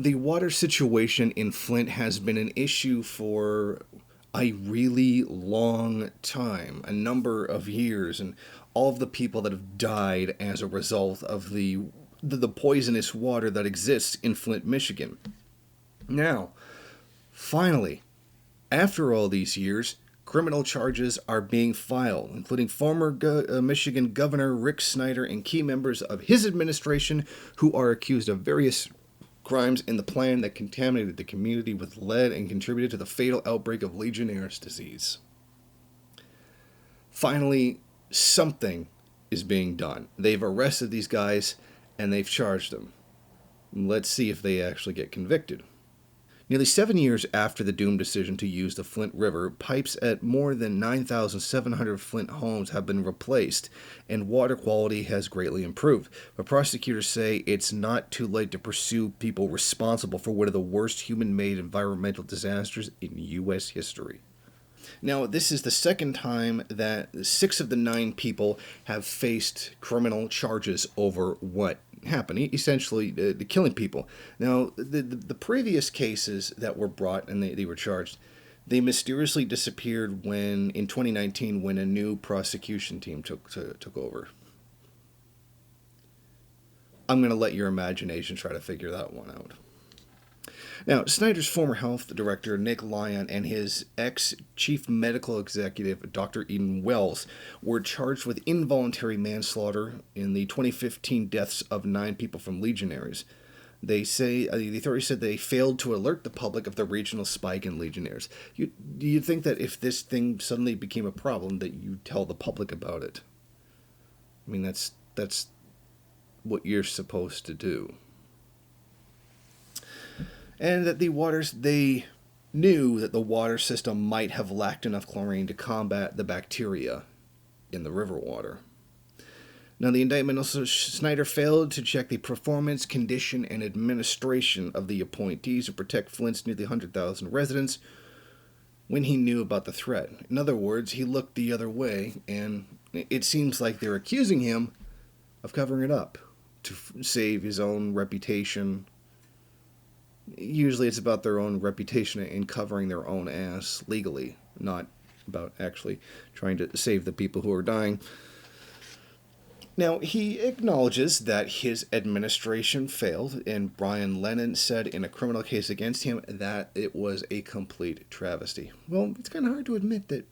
The water situation in Flint has been an issue for a really long time, a number of years, and all of the people that have died as a result of the poisonous water that exists in Flint, Michigan. Now, finally, after all these years, criminal charges are being filed, including former Michigan Governor Rick Snyder and key members of his administration who are accused of various crimes in the plan that contaminated the community with lead and contributed to the fatal outbreak of Legionnaire's disease. Finally, something is being done. They've arrested these guys and they've charged them. Let's see if they actually get convicted. Nearly 7 years after the doomed decision to use the Flint River, pipes at more than 9,700 Flint homes have been replaced, and water quality has greatly improved. But prosecutors say it's not too late to pursue people responsible for one of the worst human-made environmental disasters in U.S. history. Now, this is the second time that 6 of the 9 people have faced criminal charges over what happened, essentially killing people. Now, the previous cases that were brought and they were charged, they mysteriously disappeared in 2019 when a new prosecution team took over. I'm going to let your imagination try to figure that one out. Now, Snyder's former health director, Nick Lyon, and his ex-chief medical executive, Dr. Eden Wells, were charged with involuntary manslaughter in the 2015 deaths of 9 people from Legionnaires. They say the authorities said they failed to alert the public of the regional spike in Legionnaires. You'd think that if this thing suddenly became a problem, that you'd tell the public about it. I mean, that's what you're supposed to do. And that they knew that the water system might have lacked enough chlorine to combat the bacteria in the river water. Now, the indictment also, Snyder failed to check the performance, condition, and administration of the appointees to protect Flint's nearly 100,000 residents when he knew about the threat. In other words, he looked the other way, and it seems like they're accusing him of covering it up to save his own reputation. Usually it's about their own reputation and covering their own ass legally, not about actually trying to save the people who are dying. Now, he acknowledges that his administration failed, and Brian Lennon said in a criminal case against him that it was a complete travesty. Well, it's kind of hard to admit that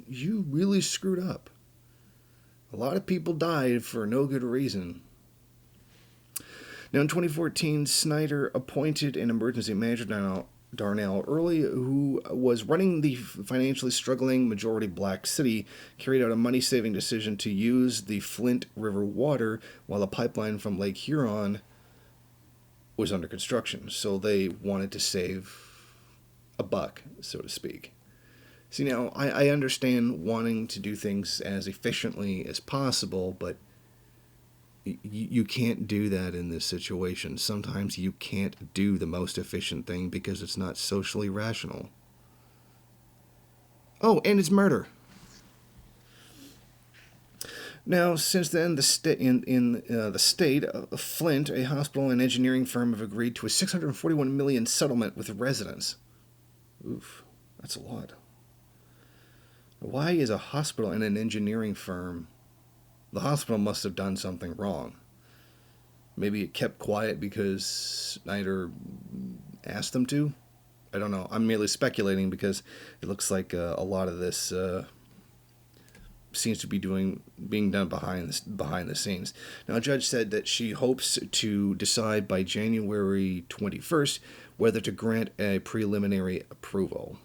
you really screwed up. A lot of people died for no good reason. Now, in 2014, Snyder appointed an emergency manager, Darnell Early, who was running the financially struggling majority black city, carried out a money-saving decision to use the Flint River water while a pipeline from Lake Huron was under construction. So they wanted to save a buck, so to speak. See, now, I understand wanting to do things as efficiently as possible, but you can't do that in this situation. Sometimes you can't do the most efficient thing because it's not socially rational. Oh, and it's murder. Now, since then, the state of Flint, a hospital and engineering firm have agreed to a $641 million settlement with residents. Oof, that's a lot. Why is a hospital and an engineering firm? The hospital must have done something wrong. Maybe it kept quiet because Snyder asked them to. I don't know. I'm merely speculating because it looks like a lot of this seems to be being done behind the scenes. Now, a judge said that she hopes to decide by January 21st whether to grant a preliminary approval.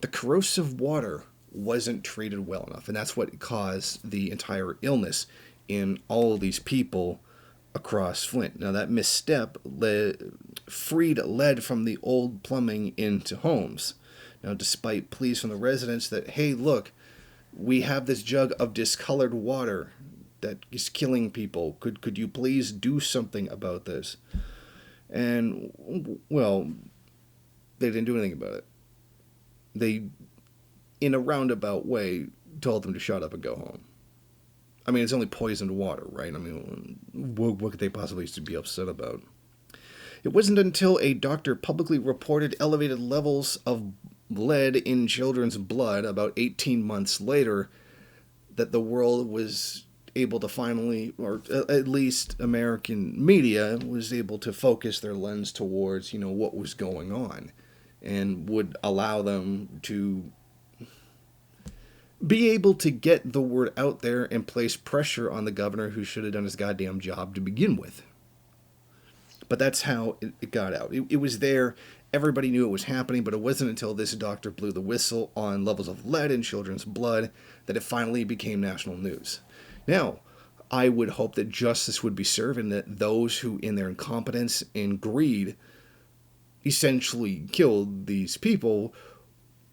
The corrosive water wasn't treated well enough, and that's what caused the entire illness in all of these people across Flint. Now, that misstep freed lead from the old plumbing into homes. Now, despite pleas from the residents that, hey, look, we have this jug of discolored water that is killing people. Could you please do something about this? And, well, they didn't do anything about it. They, in a roundabout way, told them to shut up and go home. I mean, it's only poisoned water, right? I mean, what could they possibly be upset about? It wasn't until a doctor publicly reported elevated levels of lead in children's blood about 18 months later that the world was able to finally, or at least American media, was able to focus their lens towards, what was going on, and would allow them to be able to get the word out there and place pressure on the governor, who should have done his goddamn job to begin with. But that's how it got out. It was there. Everybody knew it was happening, but it wasn't until this doctor blew the whistle on levels of lead in children's blood that it finally became national news. Now, I would hope that justice would be served, and that those who, in their incompetence and greed, essentially killed these people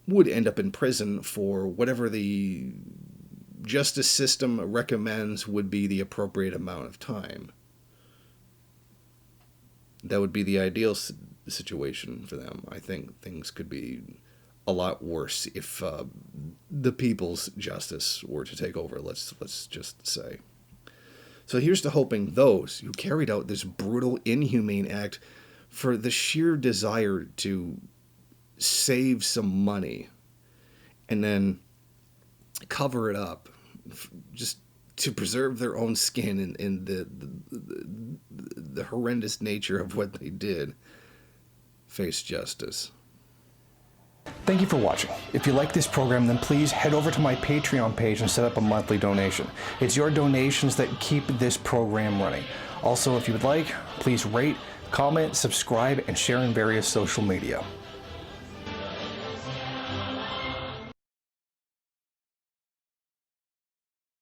would end up in prison for whatever the justice system recommends would be the appropriate amount of time. That would be the ideal situation for them. I think things could be a lot worse if the people's justice were to take over, let's just say. So here's to hoping those who carried out this brutal, inhumane act for the sheer desire to save some money and then cover it up just to preserve their own skin and the horrendous nature of what they did, face justice. Thank you for watching. If you like this program, then please head over to my Patreon page and set up a monthly donation. It's your donations that keep this program running. Also, if you would like, please rate, comment, subscribe, and share in various social media.